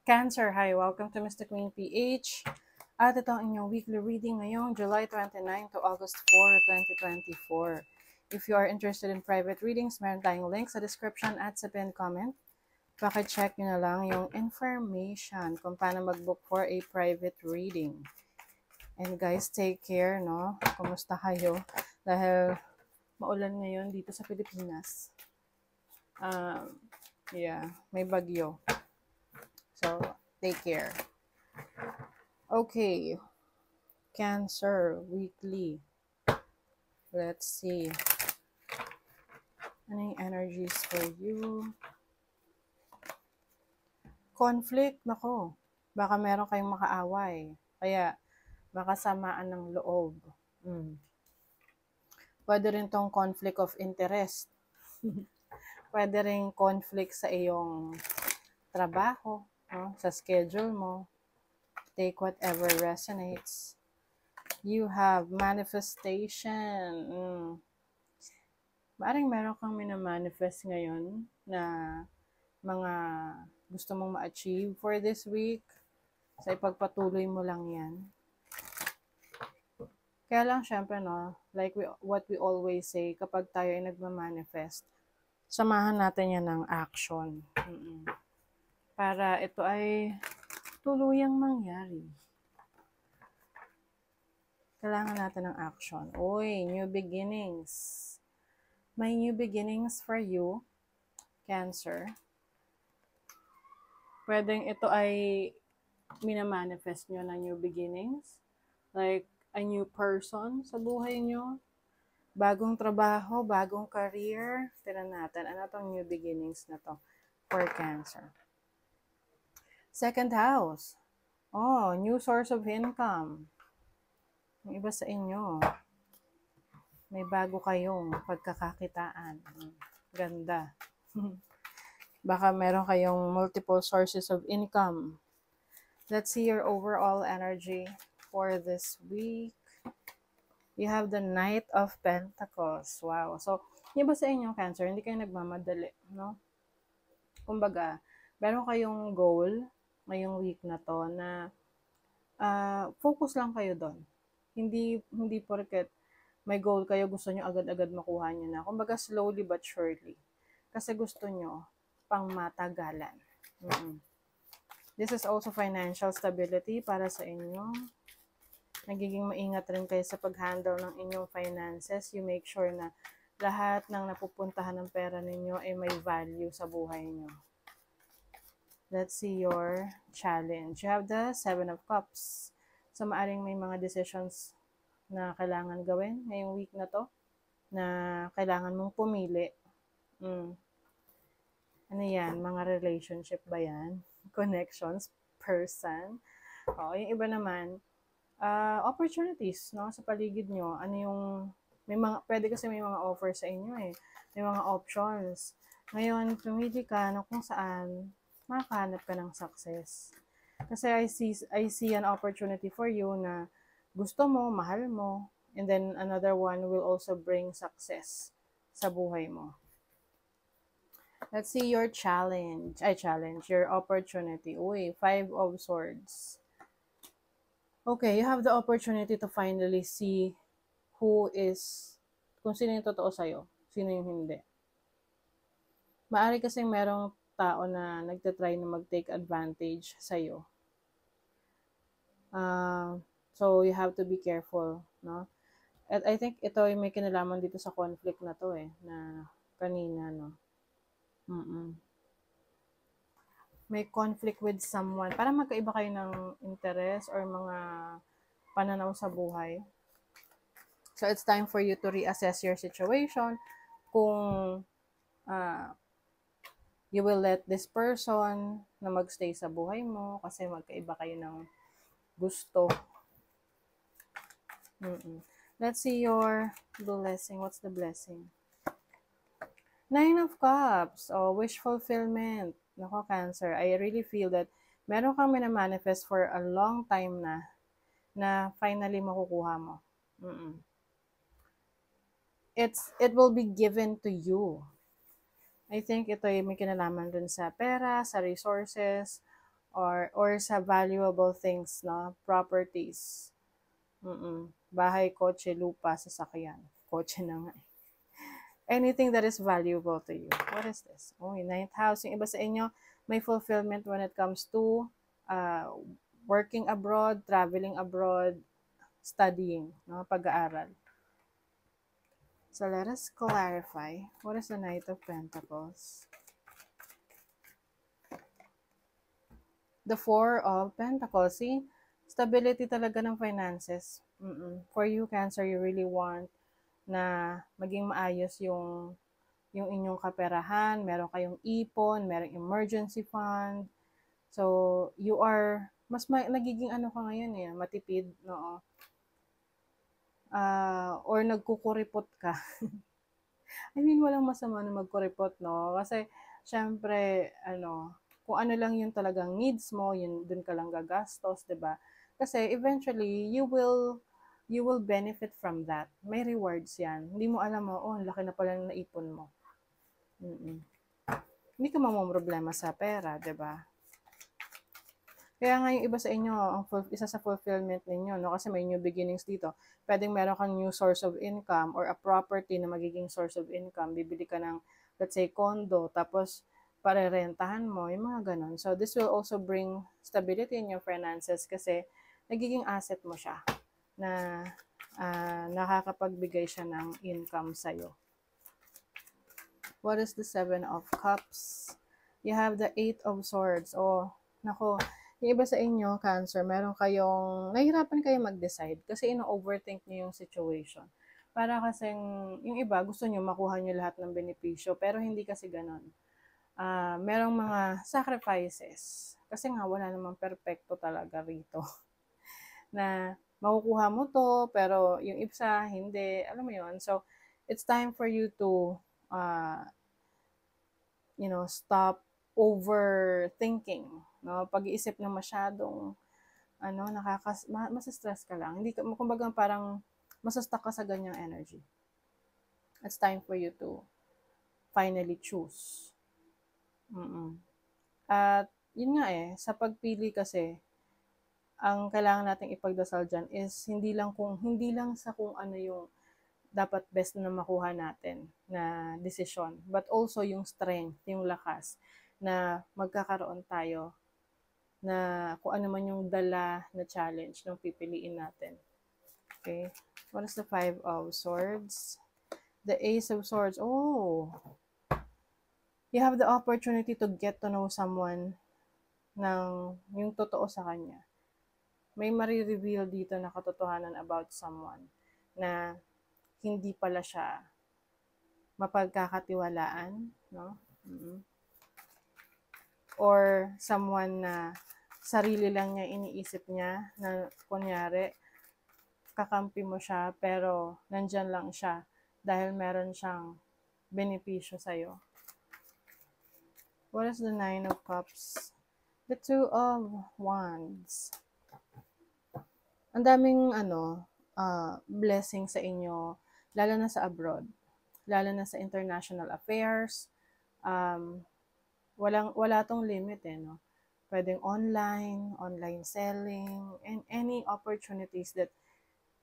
Cancer, hi! Welcome to Mr. Queen PH. At ito ang inyong weekly reading ngayong July 29 to August 4, 2024. If you are interested in private readings, meron tayong link sa description at sa pinned comment. Paki-check nyo na lang yung information kung paano mag-book for a private reading. And guys, take care, no? Kumusta kayo? Dahil maulan ngayon dito sa Pilipinas. Yeah, may bagyo. So, take care. Okay. Cancer, weekly. Let's see. Ano yung energies for you? Conflict, nako. Baka meron kayong makaaway. Kaya, baka samaan ng loob. Pwede rin tong conflict of interest. Pwede rin conflict sa iyong trabaho, no? Sa schedule mo. Take whatever resonates. You have manifestation. Maaring meron kang minamanifest ngayon na mga gusto mong ma-achieve for this week. So, ipagpatuloy mo lang yan. Kaya lang, syempre, no, like what we always say, kapag tayo ay nagmamanifest, samahan natin yan ng action. Para ito ay tuluyang mangyari. Kailangan natin ng action. Uy, new beginnings. May new beginnings for you, Cancer. Pwedeng ito ay minamanifest nyo na new beginnings. Like, a new person sa buhay nyo. Bagong trabaho, bagong career. Tignan natin, ano tong new beginnings na to for Cancer. Second house. Oh, new source of income. Yung iba sa inyo, may bago kayong pagkakakitaan. Ganda. Baka meron kayong multiple sources of income. Let's see your overall energy for this week. You have the Knight of Pentacles. Wow. So, yung iba sa inyo, Cancer, hindi kayo nagmamadali, no? Kumbaga, meron kayong goal ngayong week na to na focus lang kayo doon. Hindi porket may goal kayo, gusto nyo agad-agad makuha nyo na. Kumbaga, slowly but surely. Kasi gusto nyo pang matagalan. This is also financial stability para sa inyo. Nagiging maingat rin kayo sa pag-handle ng inyong finances. You make sure na lahat ng napupuntahan ng pera ninyo ay may value sa buhay nyo. Let's see your challenge. You have the Seven of Cups. So, maaring may mga decisions na kailangan gawin ngayong week na to, na kailangan mong pumili. Ano yan? Mga relationship ba yan? Connections? Person? O, yung iba naman, opportunities, no? Sa paligid nyo. Ano yung, pwede kasi may mga offer sa inyo eh. May mga options. Ngayon, pumili ka na kung saan makahanap ka ng success. Kasi I see an opportunity for you na gusto mo, mahal mo, and then another one will also bring success sa buhay mo. Let's see your challenge, your opportunity. Uy, Five of Swords. Okay, you have the opportunity to finally see kung sino yung totoo sa'yo, sino yung hindi. Maari kasing merong tao na nagtatry na mag-take advantage sa'yo. So, you have to be careful, no? At I think ito ay may kinalaman dito sa conflict na to eh, na kanina, no? May conflict with someone. Para magkaiba kayo ng interest or mga pananaw sa buhay. So, it's time for you to reassess your situation. Kung you will let this person na magstay sa buhay mo kasi magkaiba kayo ng gusto. Let's see your blessing. What's the blessing? Nine of Cups. Oh, wish fulfillment. Nako, Cancer. I really feel that meron kang minamanifest for a long time na finally makukuha mo. It will be given to you. I think ito ay may kinalaman dun sa pera, sa resources, or sa valuable things, no? Properties. Bahay, kotse, lupa, sasakyan. Kotse na nga. Anything that is valuable to you. What is this? Oh, yung ninth house. Yung iba sa inyo, may fulfillment when it comes to uh, working abroad, traveling abroad, studying, no? Pag-aaral. So let us clarify. What is the Knight of Pentacles? The Four of Pentacles. See? Stability talaga ng finances. For you, Cancer, you really want na maging maayos yung inyong kaperahan, meron kayong ipon, merong emergency fund. So, you are, nagiging ano ka ngayon eh, matipid, no? Or nagkukuripot ka. I mean, walang masama na magkuripot, no? Kasi, syempre, kung ano lang yung talagang needs mo, yun, dun ka lang gagastos, 'di ba? Kasi, eventually, you will benefit from that. May rewards yan. Hindi mo alam mo, oh, laki na pala ng naipon mo. Hindi ka mamomroblema sa pera, 'di ba? Kaya nga yung iba sa inyo, isa sa fulfillment ninyo, no? Kasi may new beginnings dito. Pwedeng meron kang new source of income or a property na magiging source of income. Bibili ka ng, let's say, condo, tapos parerentahan mo, yung mga ganun. So, this will also bring stability in your finances kasi nagiging asset mo siya na nakakapagbigay siya ng income sa'yo. What is the Seven of Cups? You have the Eight of Swords. Oh, nako, yung iba sa inyo, Cancer, meron kayong, nahihirapan kayo mag-decide kasi ino-overthink niyo yung situation. Para kasing, yung iba, gusto niyo makuha niyo lahat ng benepisyo, pero hindi kasi ganon. Merong mga sacrifices. Kasi nga, wala namang perfecto talaga rito. Na, makukuha mo to, pero yung isa, hindi. Alam mo yon. So, it's time for you to, stop overthinking, no? Pag-iisip na masyadong masa-stress ka lang. Hindi ka, kumbaga parang masa-stuck ka sa ganyang energy. It's time for you to finally choose. At yun nga sa pagpili kasi, ang kailangan nating ipagdasal dyan is hindi lang sa kung ano yung dapat best na makuha natin na desisyon, but also yung strength, yung lakas na magkakaroon tayo na kung ano man yung dala na challenge ng pipiliin natin. Okay? What is the Five of Swords? The Ace of Swords. Oh! You have the opportunity to get to know someone ng yung totoo sa kanya. May marireveal dito na katotohanan about someone na hindi pala siya mapagkakatiwalaan, no? Or someone na sarili lang niya iniisip niya na kunyari kakampi mo siya pero nandyan lang siya dahil meron siyang benepisyo sa'yo. What is the Nine of Cups? The Two of Wands. Ang daming blessing sa inyo, lalo na sa abroad, lalo na sa international affairs. Wala tong limit no? Pwedeng online selling, and any opportunities that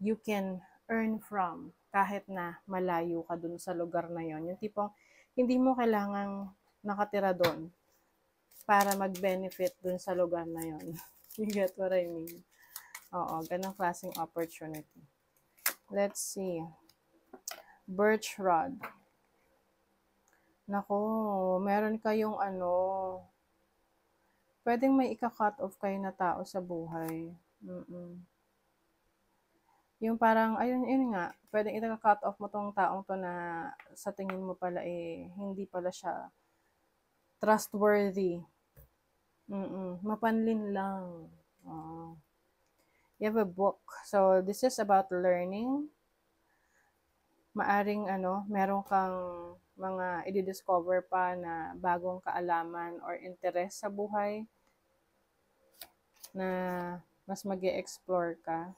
you can earn from kahit na malayo ka dun sa lugar na yon. Yung tipong hindi mo kailangang nakatira doon para mag-benefit dun sa lugar na yon. You get what I mean? Oo, ganang klaseng opportunity. Let's see. Birch rod. Nako, meron kayong pwedeng may ika-cut off kayo na tao sa buhay. Yung parang, yun nga, pwedeng ika-cut off mo tong taong to na sa tingin mo pala hindi pala siya trustworthy. Mapanlin lang. You have a book. So, this is about learning. Maaring meron kang mga i-discover pa na bagong kaalaman or interest sa buhay na mas mag-e-explore ka.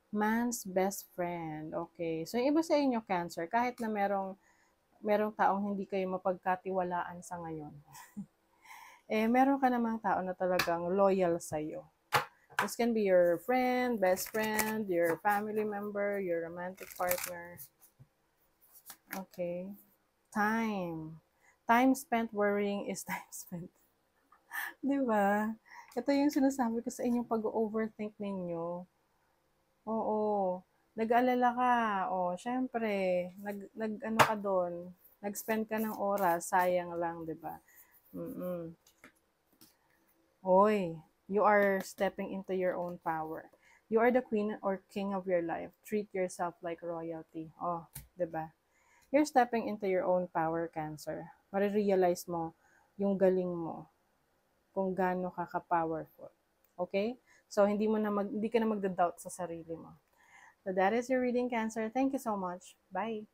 Man's best friend. Okay. So, yung iba sa inyo, Cancer, kahit na merong taong hindi kayo mapagkatiwalaan sa ngayon. meron ka namang tao na talagang loyal sa'yo. This can be your friend, best friend, your family member, your romantic partner. Okay. Time. Time spent worrying is time spent. Di ba? Ito yung sinasabi ko sa inyong pag-overthink ninyo. Oo. Nag-aalala ka. O, syempre, ano ka doon. Nag-spend ka ng oras. Sayang lang, di ba? Hoy, you are stepping into your own power. You are the queen or king of your life. Treat yourself like royalty. Oh, 'di ba? You're stepping into your own power, Cancer. Marirealize mo yung galing mo, kung gaano ka ka-powerful. Okay? So hindi ka na magda-doubt sa sarili mo. So that is your reading, Cancer. Thank you so much. Bye.